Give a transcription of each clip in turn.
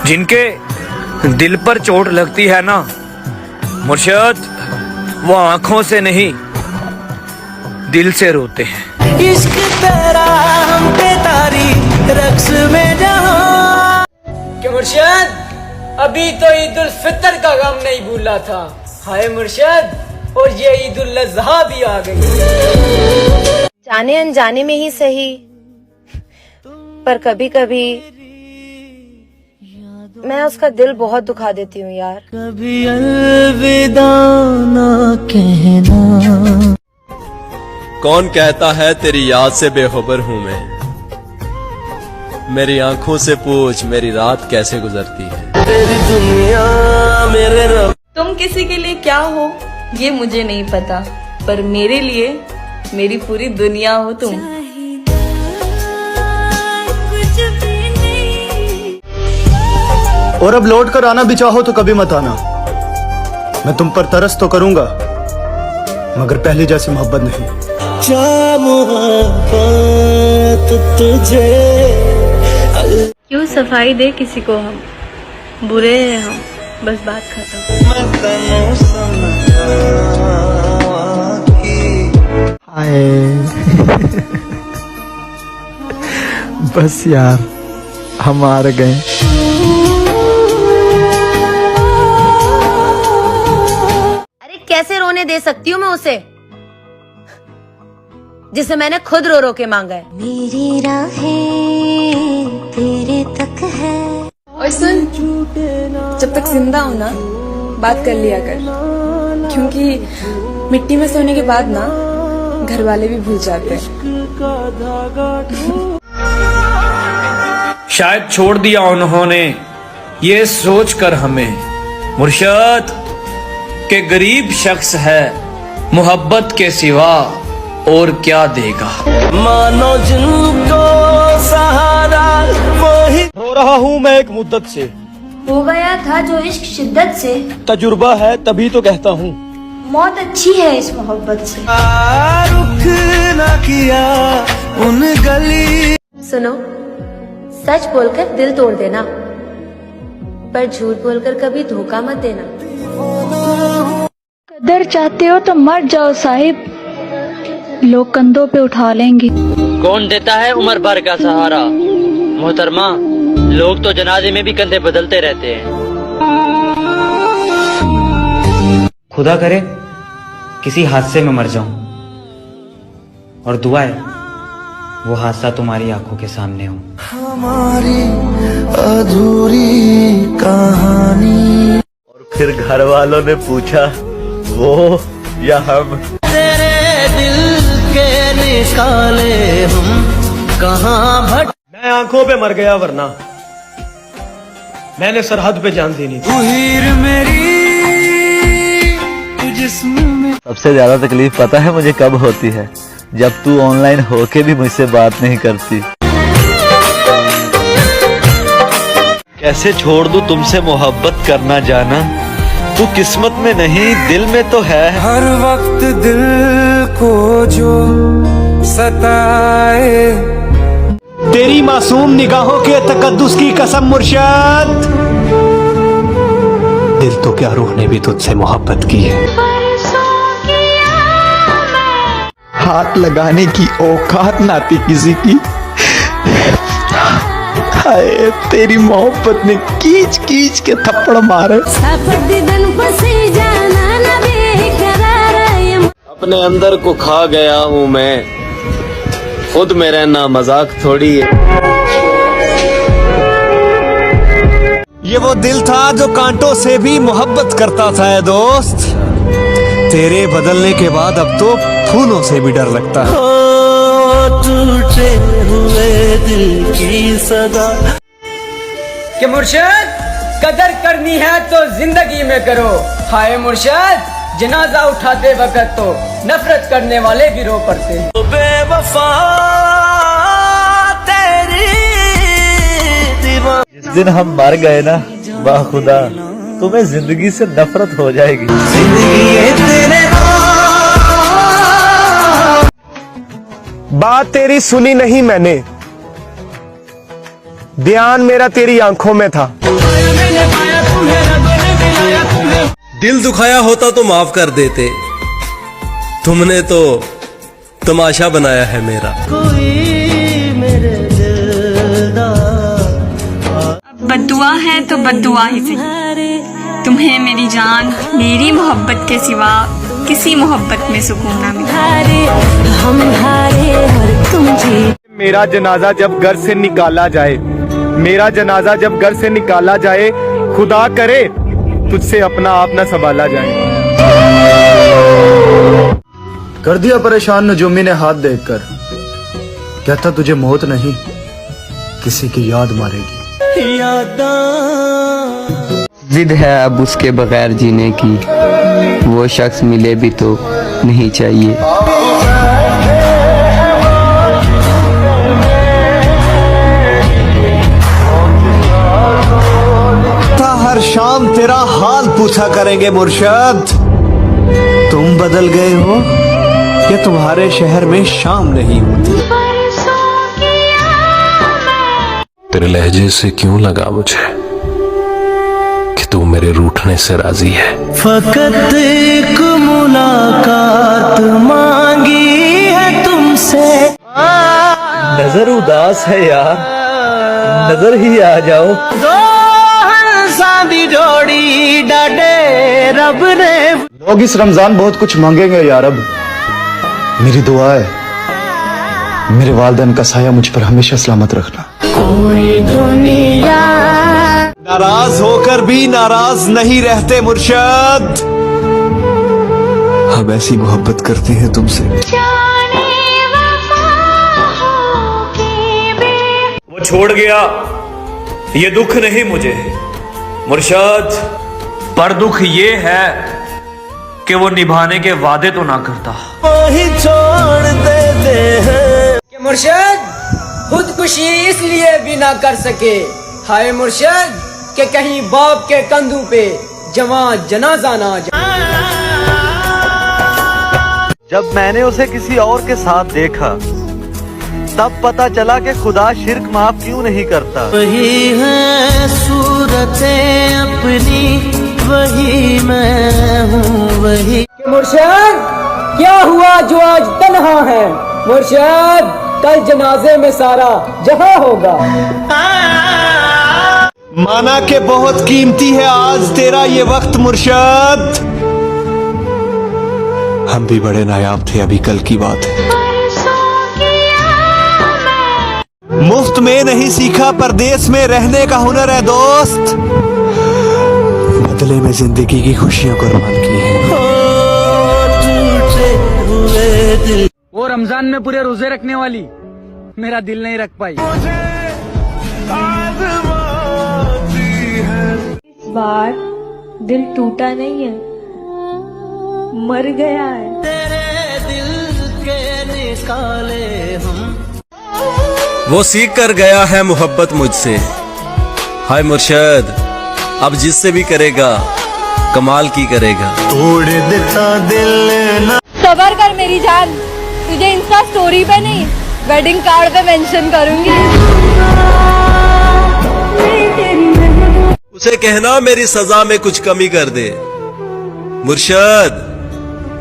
जिनके दिल पर चोट लगती है ना मुर्शिद, वो आंखों से नहीं दिल से रोते हैं। इश्क तेरा हम पे तारी रक्स में जहां कि मुर्शिद अभी तो ईद उल फितर का गम नहीं भूला था। हाय मुर्शिद, और ये ईद उल अज़हा भी आ गई। जाने अनजाने में ही सही, पर कभी कभी मैं उसका दिल बहुत दुखा देती हूँ यार। कभी अलविदा ना कहना। कौन कहता है तेरी याद से बेखबर हूँ मैं, मेरी आंखों से पूछ मेरी रात कैसे गुजरती है। तेरी दुनिया मेरे रब। तुम किसी के लिए क्या हो ये मुझे नहीं पता, पर मेरे लिए मेरी पूरी दुनिया हो तुम। और अब लौट कर आना भी चाहो तो कभी मत आना। मैं तुम पर तरस तो करूंगा, मगर पहले जैसी मोहब्बत नहीं। क्या मोहब्बत तुझे। क्यों सफाई दे किसी को हम, बुरे हैं हम, बस बात खत्म। बस यार हम हार गए। अरे कैसे रोने दे सकती हूँ मैं उसे, जिसे मैंने खुद रो रो के मांगा है। मेरी राहें तेरे तक है। और सुन, जब तक जिंदा हो ना बात कर लिया कर, क्योंकि मिट्टी में सोने के बाद ना घर वाले भी भूल जाते हैं। शायद छोड़ दिया उन्होंने ये सोचकर हमें मुर्शिद के गरीब शख्स है मोहब्बत के सिवा और क्या देगा। मानो जिनको सहारा वही। रो रहा हूँ मैं एक मुद्दत से, हो गया था जो इश्क शिद्दत से। तजुर्बा है तभी तो कहता हूँ, मौत अच्छी है इस मोहब्बत से। रुख न किया उन गली। सुनो, सच बोलकर दिल तोड़ देना, पर झूठ बोलकर कभी धोखा मत देना। कदर चाहते हो तो मर जाओ साहिब, लोग कंधों पे उठा लेंगे। कौन देता है उम्र भर का सहारा मोहतरमा, लोग तो जनाजे में भी कंधे बदलते रहते हैं। खुदा करे किसी हादसे में मर जाऊं, और दुआ है वो हादसा तुम्हारी आंखों के सामने हो। हमारी अधूरी कहानी। और फिर घर वालों ने पूछा वो या हम। तेरे दिल के निकाले हम कहाँ भट। मैं आंखों पे मर गया वरना मैंने सरहद पे जान दी नहीं थी। उहीर मेरी जिस्म में। सबसे ज्यादा तकलीफ पता है मुझे कब होती है, जब तू ऑनलाइन होके भी मुझसे बात नहीं करती। कैसे छोड़ दूं तुमसे मोहब्बत करना जाना, तू किस्मत में नहीं दिल में तो है। हर वक्त दिल को जो सताए। तेरी मासूम निगाहों के तकद्दुस की कसम मुर्शिद, दिल तो क्या रूह ने भी तुझसे मोहब्बत की है। हाथ लगाने की औकात ना थी किसी की। हाय तेरी मोहब्बत ने कीच कीच के थप्पड़ मारे। अपने अंदर को खा गया हूँ मैं, खुद में रहना मजाक थोड़ी है। ये वो दिल था जो कांटों से भी मोहब्बत करता था है दोस्त, तेरे बदलने के बाद अब तो फूलों से भी डर लगता है। टूटे हुए दिल की सदा। कि मुर्शिद कदर करनी है तो जिंदगी में करो। हाय मुर्शिद, जनाजा उठाते वक्त तो नफरत करने वाले भी रो पड़ते हैं। बेवफा तेरी दीवार। जिस दिन हम मर गए ना, वाह खुदा तुम्हें जिंदगी से नफरत हो जाएगी। बात तेरी सुनी नहीं मैंने, ध्यान मेरा तेरी आंखों में था। दिल दुखाया होता तो माफ कर देते, तुमने तो तमाशा बनाया है मेरा। कोई मेरे दिल दा बद्दुआ है तो बद्दुआ ही सही। तुम्हें मेरी जान, मेरी मोहब्बत के सिवा किसी मोहब्बत में सुकून ना मिला। हम हारे और तुम जीत। मेरा जनाजा जब घर से निकाला जाए, मेरा जनाजा जब घर से निकाला जाए, खुदा करे तुझसे अपना आप न संभाला जाए। कर दिया परेशान नजूमी ने हाथ देखकर, कहता तुझे मौत नहीं किसी की याद मारेगी। यादां जिद है अब उसके बगैर जीने की, वो शख्स मिले भी तो नहीं चाहिए। हर शाम तेरा हाल पूछा करेंगे मुर्शद, तुम बदल गए हो या तुम्हारे शहर में शाम नहीं होती। तेरे लहजे से क्यों लगा मुझे कि तू मेरे रूठने से राजी है। फकत एक मुलाकात मांगी है तुमसे। नजर उदास है यार, नजर ही आ जाओ। दो हंसादी जोड़ी डाटे रब ने। लोग इस रमजान बहुत कुछ मांगेंगे यार, अब मेरी दुआ है मेरे वालिदैन का साया मुझ पर हमेशा सलामत रखना। कोई दुनिया नाराज होकर भी नाराज नहीं रहते मुर्शद, हम ऐसी मोहब्बत करते हैं तुमसे। वो छोड़ गया, ये दुख नहीं मुझे मुर्शद, पर दुख ये है कि वो निभाने के वादे तो ना करता। वही छोड़ देते हैं कि मुर्शद खुदकुशी इसलिए भी ना कर सके, हाय मुर्शद कि कहीं बाप के कंधों पे जवां जनाजा ना जाए। जब मैंने उसे किसी और के साथ देखा, तब पता चला कि खुदा शिर्क माफ क्यों नहीं करता। वही है सूरतें अपनी, वही मैं हूँ वही। कि मुर्शद क्या हुआ जो आज तन्हा है, मुर्शद कल जनाजे में सारा जहां होगा। माना के बहुत कीमती है आज तेरा ये वक्त मुर्शद, हम भी बड़े नायाब थे, अभी कल की बात है। मुफ्त में नहीं सीखा परदेश में रहने का हुनर है दोस्त, बदले में जिंदगी की खुशियां कुर्बान की हैं। वो रमजान में पूरे रोजे रखने वाली मेरा दिल नहीं रख पाई। इस बार दिल टूटा नहीं है, मर गया है। तेरे दिल के निकाले हम। वो सीख कर गया है मोहब्बत मुझसे, हाय मुर्शद अब जिससे भी करेगा कमाल की करेगा। तोड़ देता दिल ना। सबर कर मेरी जान, तुझे इंस्टा स्टोरी पे नहीं वेडिंग कार्ड पे मेंशन करूंगी। उसे कहना मेरी सजा में कुछ कमी कर दे, मुर्शद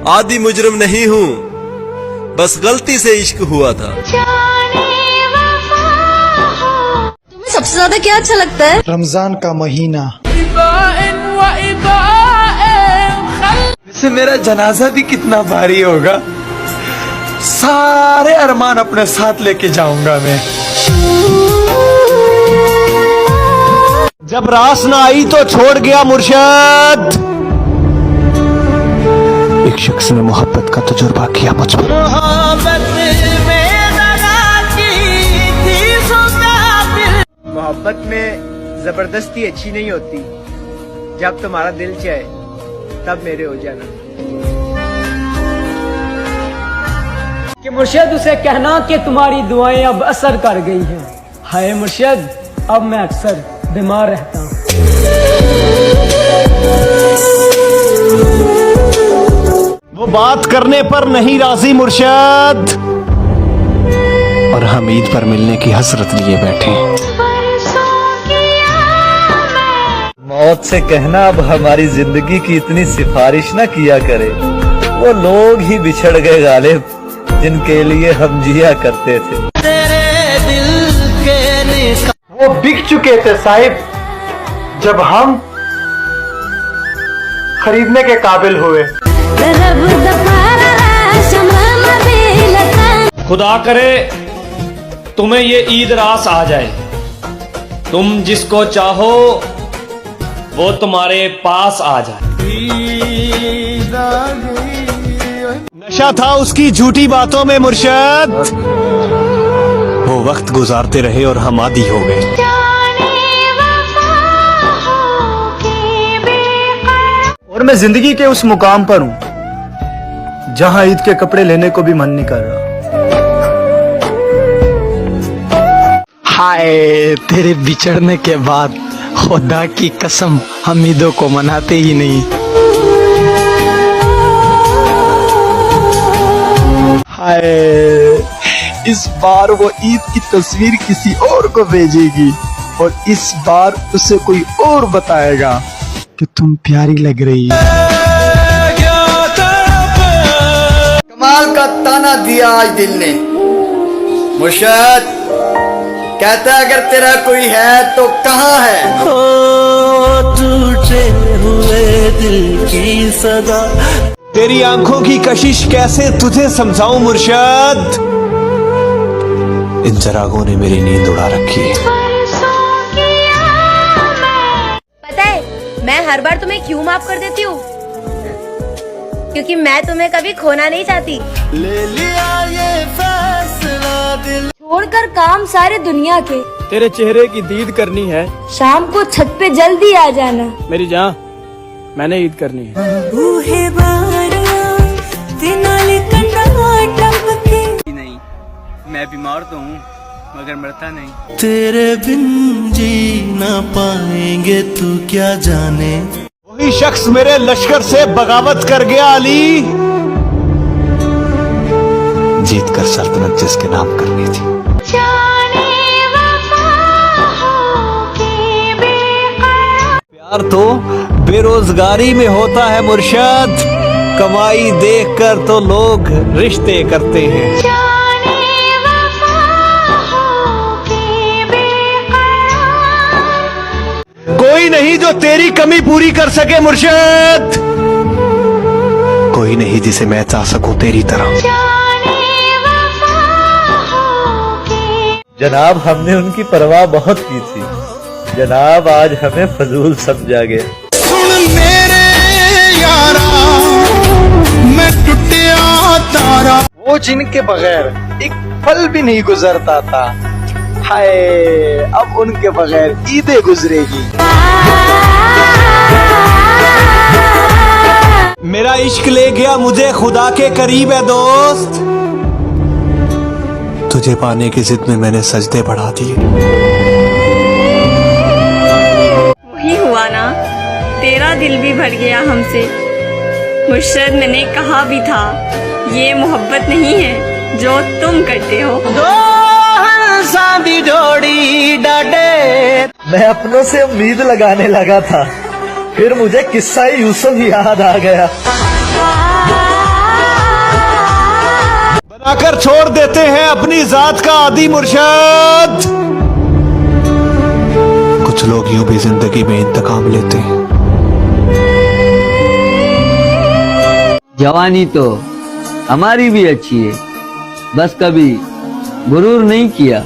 आदि मुजरिम नहीं हूँ, बस गलती से इश्क हुआ था। तुम्हें सबसे ज्यादा क्या अच्छा लगता है? रमजान का महीना। वैसे मेरा जनाजा भी कितना भारी होगा, सारे अरमान अपने साथ लेके जाऊंगा मैं। जब रास ना आई तो छोड़ गया मुर्शद, एक शख्स ने मोहब्बत का तजुर्बा किया मुझ पर। मोहब्बत में दगा की थी सुबह। मोहब्बत में जबरदस्ती अच्छी नहीं होती, जब तुम्हारा दिल चाहे तब मेरे हो जाना। कि मुर्शद उसे कहना कि तुम्हारी दुआएं अब असर कर गई हैं, हाय मुर्शद अब मैं अक्सर बीमार रहता हूँ। वो बात करने पर नहीं राजी मुर्शद, और हम ईद पर मिलने की हसरत लिए बैठे हैं। मौत से कहना अब हमारी जिंदगी की इतनी सिफारिश ना किया करे। वो लोग ही बिछड़ गए गालिब जिनके लिए हम जिया करते थे। तेरे दिल के वो बिक चुके थे साहिब जब हम खरीदने के काबिल हुए। खुदा करे तुम्हें ये ईद रास आ जाए, तुम जिसको चाहो वो तुम्हारे पास आ जाए। नशा था उसकी झूठी बातों में मुर्शद, वो वक्त गुजारते रहे और हम आदी हो गए। और मैं जिंदगी के उस मुकाम पर हूं जहां ईद के कपड़े लेने को भी मन नहीं कर रहा। हाय, तेरे बिछड़ने के बाद खुदा की कसम हम ईदों को मनाते ही नहीं। हाय, इस बार वो ईद की तस्वीर किसी और को भेजेगी और इस बार उसे कोई और बताएगा कि तुम प्यारी लग रही है। कमाल का ताना दिया आज दिल ने। मुर्शद कहता है अगर तेरा कोई है तो कहाँ है? टूटे हुए दिल की सदा। तेरी आंखों की कशिश कैसे तुझे समझाऊं मुर्शद, इन चरागों ने मेरी नींद उड़ा रखी है। पता है मैं हर बार तुम्हें क्यों माफ कर देती हूँ? क्योंकि मैं तुम्हें कभी खोना नहीं चाहती। ले लिया ये फैसला दिल छोड़कर काम सारे दुनिया के, तेरे चेहरे की दीद करनी है, शाम को छत पे जल्दी आ जाना। मेरी जान मैंने ईद करनी है। नहीं, मैं बीमार तो हूँ मगर मरता नहीं। तेरे बिन जी ना पाएंगे तू क्या जाने। वही शख्स मेरे लश्कर से बगावत कर गया अली, जीत कर सल्तनत जिसके नाम करनी थी। प्यार तो बेरोजगारी में होता है मुर्शद, कमाई देखकर तो लोग रिश्ते करते हैं। कोई नहीं जो तेरी कमी पूरी कर सके मुर्शद, कोई नहीं जिसे मैं चाह सकूं तेरी तरह। जनाब हमने उनकी परवाह बहुत की थी, जनाब आज हमें फजूल समझा गया। सुन मेरे यारा मैं टूटिया तारा। वो जिनके बगैर एक पल भी नहीं गुजरता था, हाय अब उनके बगैर ईदें गुजरेगी। मेरा इश्क ले गया मुझे खुदा के करीब है दोस्त, तुझे पाने की जिद में मैंने सजदे बढ़ा दिए। वही हुआ ना, तेरा दिल भी भर गया हमसे। मुर्शद मैंने कहा भी था ये मोहब्बत नहीं है जो तुम करते हो। दी जोड़ी डाटे। मैं अपनों से उम्मीद लगाने लगा था, फिर मुझे किस्सा यूसुफ याद आ गया। बनाकर छोड़ देते हैं अपनी जात का आदि मुर्शद, कुछ लोग यूं भी जिंदगी में इंतकाम लेते हैं। जवानी तो हमारी भी अच्छी है, बस कभी गुरूर नहीं किया।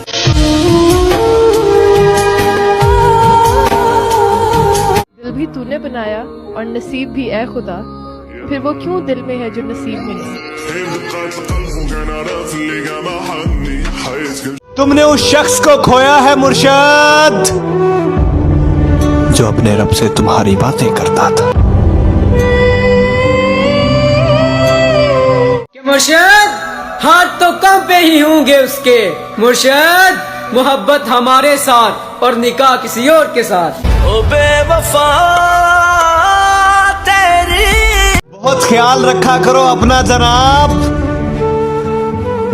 दिल भी तूने बनाया और नसीब भी है खुदा, फिर वो क्यों दिल में है जो नसीब में नहीं। तुमने उस शख्स को खोया है मुर्शद जो अपने रब से तुम्हारी बातें करता था। मुर्शद हाथ तो कम पे ही होंगे उसके। मुर्शद मोहब्बत हमारे साथ और निकाह किसी और के साथ। ओ बेवफा तेरी। बहुत ख्याल रखा करो अपना जनाब,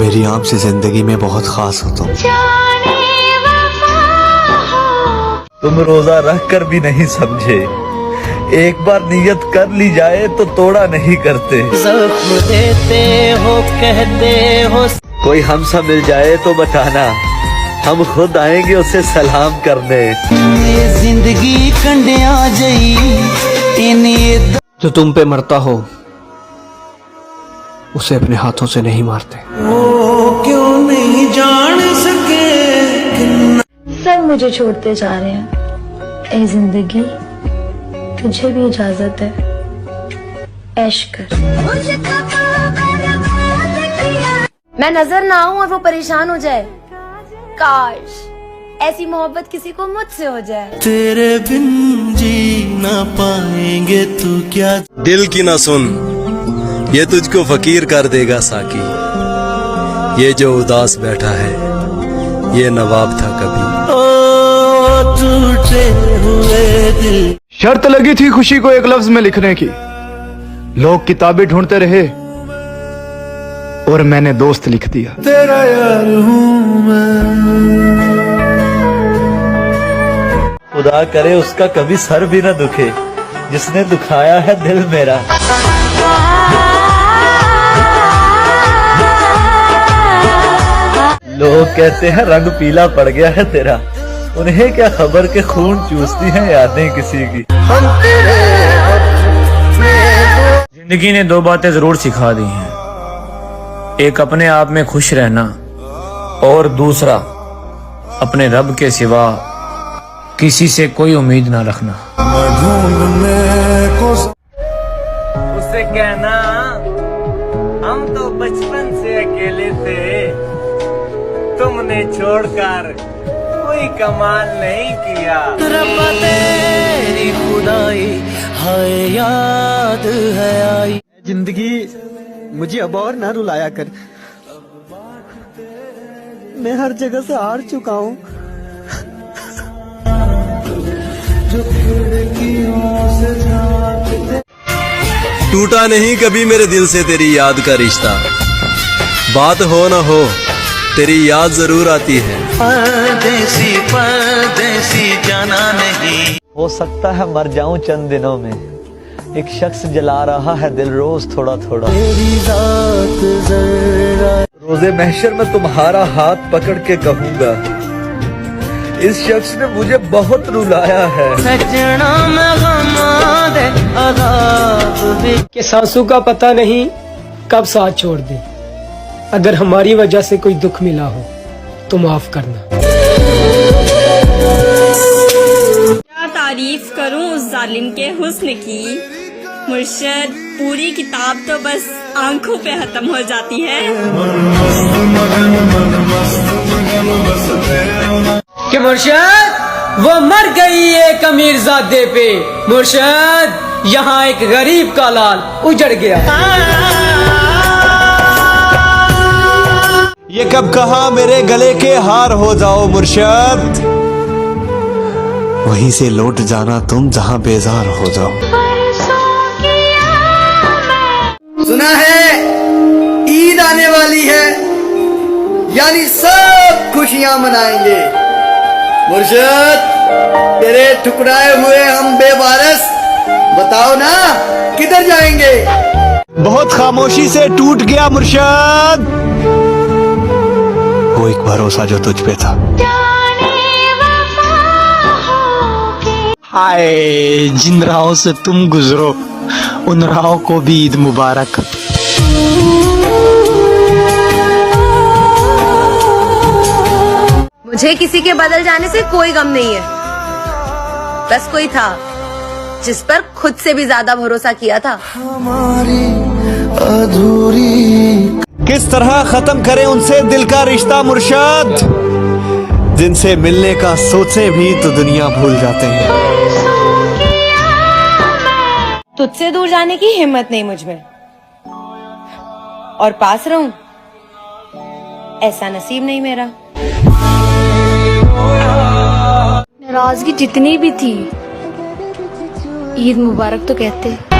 मेरी आपसे जिंदगी में बहुत खास हो तुम। तुम रोजा रख कर भी नहीं समझे, एक बार नियत कर ली जाए तो तोड़ा नहीं करते। जख्म देते हो कहते हो। कोई हमसा मिल जाए तो बताना, हम खुद आएंगे उसे सलाम करने। ये जिंदगी कंडिया जई जो तुम पे मरता हो उसे अपने हाथों से नहीं मारते। वो क्यों नहीं जान सके। सब मुझे छोड़ते जा रहे हैं। ए जिंदगी, तुझे भी इजाजत है, ऐश कर। मैं नजर ना आऊं और वो परेशान हो जाए। काश ऐसी मोहब्बत किसी को मुझसे हो जाए। तेरे बिन जी ना पाएंगे तू क्या। दिल की ना सुन, ये तुझको फकीर कर देगा साकी। ये जो उदास बैठा है ये नवाब था कभी। ओ टूटे हुए दिल। शर्त लगी थी खुशी को एक लफ्ज में लिखने की, लोग किताबें ढूंढते रहे और मैंने दोस्त लिख दिया। तेरा यार हूँ मैं। खुदा करे उसका कभी सर भी न दुखे जिसने दुखाया है दिल मेरा। लोग कहते हैं रंग पीला पड़ गया है तेरा, उन्हें क्या खबर के खून चूसती हैं यादें किसी की। जिंदगी ने दो बातें जरूर सिखा दी हैं, एक अपने आप में खुश रहना और दूसरा अपने रब के सिवा किसी से कोई उम्मीद ना रखना। उससे कहना हम तो बचपन से अकेले थे, तुमने छोड़कर कोई कमाल नहीं किया। रब्बा तेरी खुदाई हाय याद है आई। जिंदगी मुझे अब और ना रुलाया कर, मैं हर जगह से हार चुका हूँ। टूटा नहीं कभी मेरे दिल से तेरी याद का रिश्ता, बात हो ना हो तेरी याद जरूर आती है। परदेसी परदेसी जाना नहीं। हो सकता है मर जाऊं चंद दिनों में, एक शख्स जला रहा है दिल रोज थोड़ा थोड़ा। तेरी जात जरा। रोजे महशर में तुम्हारा हाथ पकड़ के कहूंगा, इस शख्स ने मुझे बहुत रुलाया है। सजना में गम दे अदाब भी। कि सांसों का पता नहीं कब साथ छोड़ दे। अगर हमारी वजह से कोई दुख मिला हो तो माफ करना। क्या तारीफ करूं उस जालिम के हुस्न की, मुर्शद पूरी किताब तो बस आंखों पे खत्म हो जाती है। कि मुर्शद वो मर गई एक अमीरजादे पे, मुर्शद यहाँ एक गरीब का लाल उजड़ गया। ये कब कहा मेरे गले के हार हो जाओ मुर्शद, वहीं से लौट जाना तुम जहां बेजार हो जाओ। सुना है ईद आने वाली है, यानी सब खुशियां मनाएंगे। मुर्शद तेरे ठुकराए हुए हम बेवारस, बताओ ना किधर जाएंगे। बहुत खामोशी से टूट गया मुर्शद वो एक भरोसा जो तुझ पे था। हाय, जिन राहों से तुम गुजरो उन राहों को भी ईद मुबारक। मुझे किसी के बदल जाने से कोई गम नहीं है, बस कोई था जिस पर खुद से भी ज्यादा भरोसा किया था। हमारी अधूरी। किस तरह खत्म करें उनसे दिल का रिश्ता मुर्शद, जिनसे मिलने का सोचे भी तो दुनिया भूल जाते हैं। तुझसे दूर जाने की हिम्मत नहीं मुझ में, और पास रहूं ऐसा नसीब नहीं मेरा। नाराजगी जितनी भी थी, ईद मुबारक तो कहते।